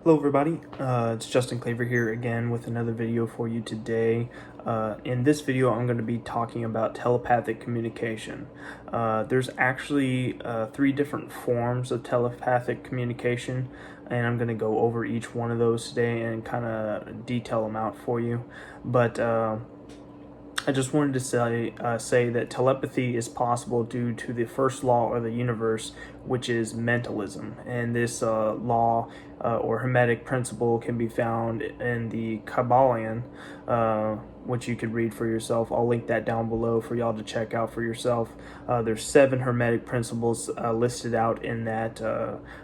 Hello everybody, it's Justin.claver here again with another video for you today. In this video I'm going to be talking about telepathic communication. There's actually three different forms of telepathic communication, and I'm going to go over each one of those today and kind of detail them out for you. But I just wanted to say that telepathy is possible due to the first law of the universe, which is mentalism. And this law or hermetic principle can be found in the Kybalion, which you could read for yourself. I'll link that down below for y'all to check out for yourself. There's 7 hermetic principles listed out in that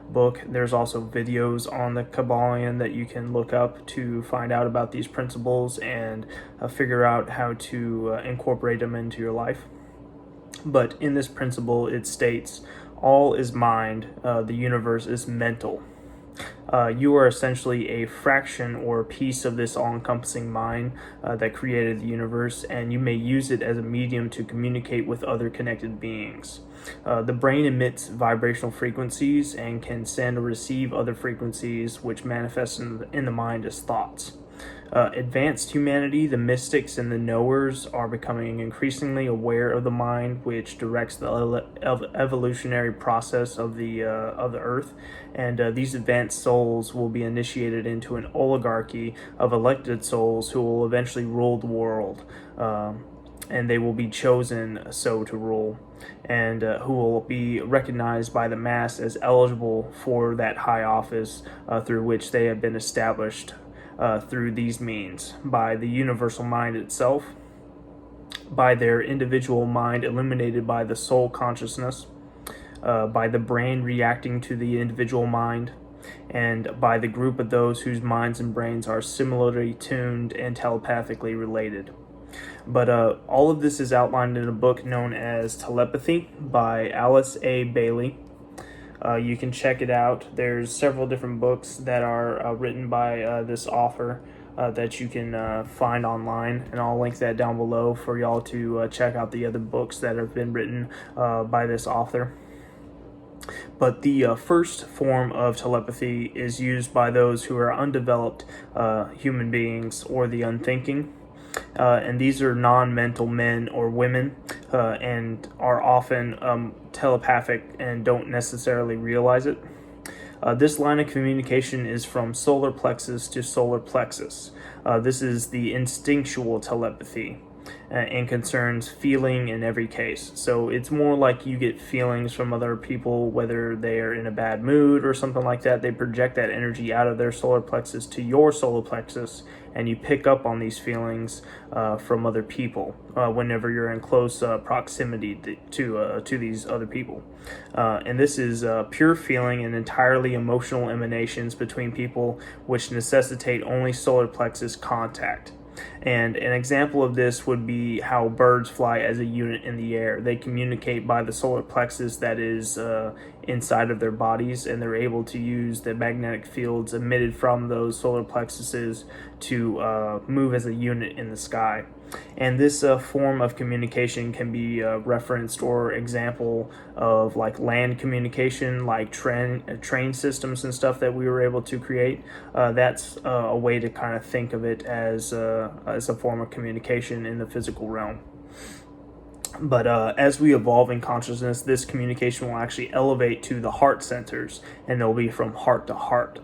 book. There's also videos on the Kybalion that you can look up to find out about these principles and figure out how to incorporate them into your life. But in this principle, it states, all is mind, the universe is mental. You are essentially a fraction or a piece of this all-encompassing mind that created the universe, and you may use it as a medium to communicate with other connected beings. The brain emits vibrational frequencies and can send or receive other frequencies which manifest in the mind as thoughts. Advanced humanity, the mystics and the knowers, are becoming increasingly aware of the mind, which directs the evolutionary process of the earth, and these advanced souls will be initiated into an oligarchy of elected souls who will eventually rule the world, and they will be chosen so to rule, and who will be recognized by the mass as eligible for that high office through which they have been established. Through these means, by the universal mind itself, by their individual mind illuminated by the soul consciousness, by the brain reacting to the individual mind, and by the group of those whose minds and brains are similarly tuned and telepathically related. But all of this is outlined in a book known as Telepathy by Alice A. Bailey. You can check it out. There's several different books that are written by this author that you can find online, and I'll link that down below for y'all to check out the other books that have been written by this author. But the first form of telepathy is used by those who are undeveloped human beings or the unthinking. And these are non-mental men or women, and are often telepathic and don't necessarily realize it. This line of communication is from solar plexus to solar plexus. This is the instinctual telepathy and concerns feeling in every case. So it's more like you get feelings from other people, whether they're in a bad mood or something like that. They project that energy out of their solar plexus to your solar plexus, and you pick up on these feelings from other people whenever you're in close proximity to these other people. And this is pure feeling and entirely emotional emanations between people, which necessitate only solar plexus contact. And an example of this would be how birds fly as a unit in the air. They communicate by the solar plexus that is inside of their bodies, and they're able to use the magnetic fields emitted from those solar plexuses to move as a unit in the sky. And this form of communication can be referenced or example of like land communication, like train systems and stuff that we were able to create. That's a way to kind of think of it as a form of communication in the physical realm. But as we evolve in consciousness, this communication will actually elevate to the heart centers, and they'll be from heart to heart.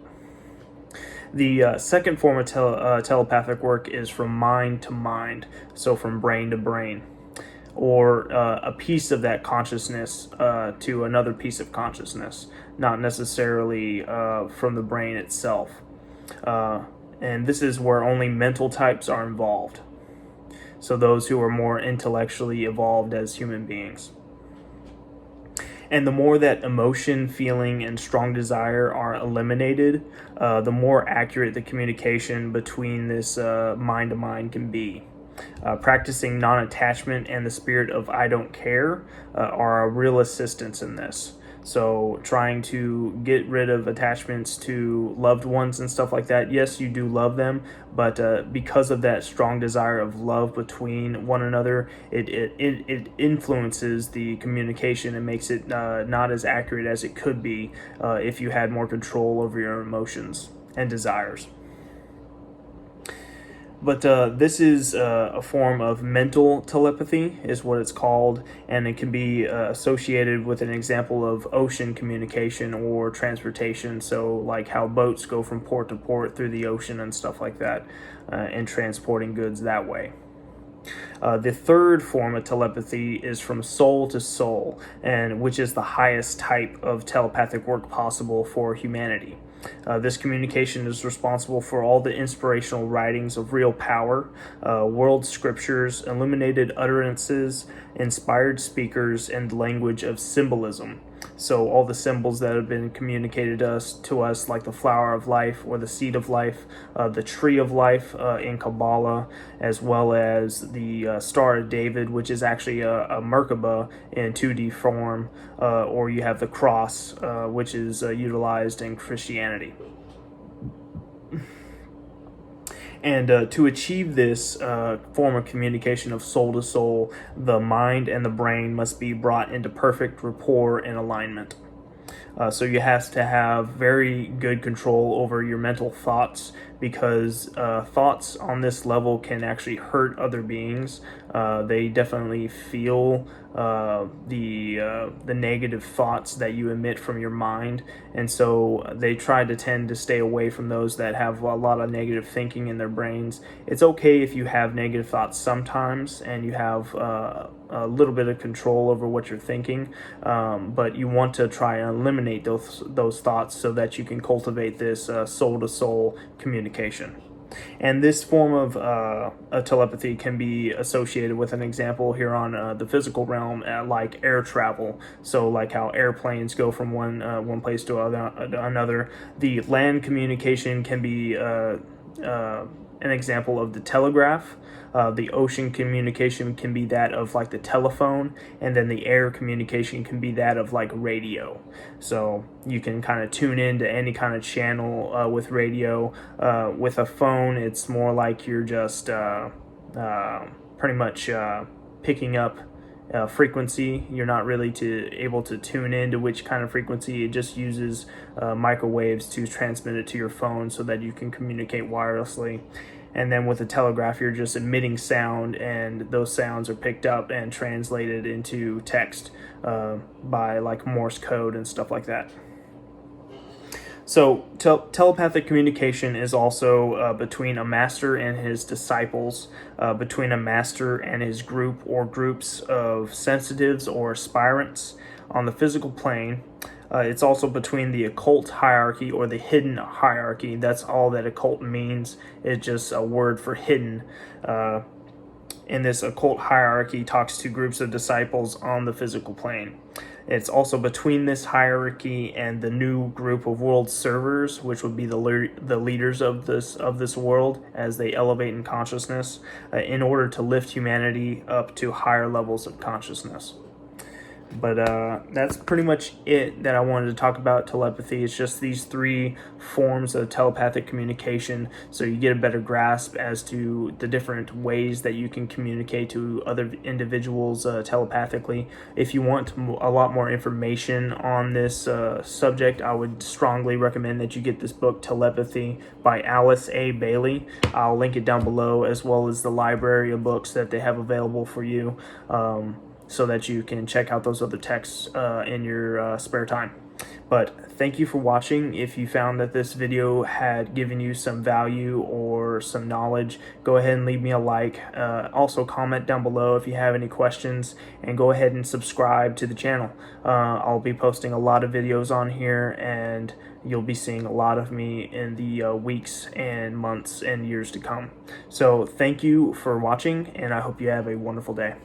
The second form of telepathic work is from mind to mind, so from brain to brain, or a piece of that consciousness to another piece of consciousness, not necessarily from the brain itself. And this is where only mental types are involved, so those who are more intellectually evolved as human beings. And the more that emotion, feeling, and strong desire are eliminated, the more accurate the communication between this mind to mind can be. Practicing non-attachment and the spirit of I don't care are a real assistance in this. So trying to get rid of attachments to loved ones and stuff like that. Yes, you do love them, but because of that strong desire of love between one another, it influences the communication and makes it not as accurate as it could be if you had more control over your emotions. and desires. But this is a form of mental telepathy, is what it's called, and it can be associated with an example of ocean communication or transportation. So, like how boats go from port to port through the ocean and stuff like that, and transporting goods that way. The third form of telepathy is from soul to soul, and which is the highest type of telepathic work possible for humanity. This communication is responsible for all the inspirational writings of real power, world scriptures, illuminated utterances, inspired speakers, and language of symbolism. So all the symbols that have been communicated to us, like the flower of life or the seed of life, the tree of life in Kabbalah, as well as the Star of David, which is actually a Merkaba in 2D form, or you have the cross, which is utilized in Christianity. And to achieve this form of communication of soul to soul, the mind and the brain must be brought into perfect rapport and alignment. So you have to have very good control over your mental thoughts, because thoughts on this level can actually hurt other beings. They definitely feel the negative thoughts that you emit from your mind, and so they tend to stay away from those that have a lot of negative thinking in their brains. It's okay if you have negative thoughts sometimes and you have a little bit of control over what you're thinking, but you want to try and eliminate those thoughts so that you can cultivate this soul-to-soul communication. And this form of telepathy can be associated with an example here on the physical realm, like air travel. So like how airplanes go from one place to another. The land communication can be an example of the telegraph. The ocean communication can be that of like the telephone, and then the air communication can be that of like radio. So you can kind of tune into any kind of channel with radio. With a phone, it's more like you're just pretty much picking up frequency. You're not really able to tune into which kind of frequency. It just uses microwaves to transmit it to your phone so that you can communicate wirelessly. And then with a telegraph, you're just emitting sound, and those sounds are picked up and translated into text by like Morse code and stuff like that. So telepathic communication is also between a master and his disciples, between a master and his group or groups of sensitives or aspirants on the physical plane. It's also between the occult hierarchy or the hidden hierarchy. That's all that occult means. It's just a word for hidden. In this occult hierarchy talks to groups of disciples on the physical plane. It's also between this hierarchy and the new group of world servers, which would be the leaders of this world as they elevate in consciousness in order to lift humanity up to higher levels of consciousness. But that's pretty much it that I wanted to talk about telepathy. It's just these three forms of telepathic communication, so you get a better grasp as to the different ways that you can communicate to other individuals telepathically. If you want a lot more information on this subject, I would strongly recommend that you get this book, Telepathy, by Alice A. Bailey. I'll link it down below, as well as the library of books that they have available for you, so that you can check out those other texts in your spare time. But thank you for watching. If you found that this video had given you some value or some knowledge, go ahead and leave me a like. Also comment down below if you have any questions, and go ahead and subscribe to the channel. I'll be posting a lot of videos on here, and you'll be seeing a lot of me in the weeks and months and years to come. So thank you for watching, and I hope you have a wonderful day.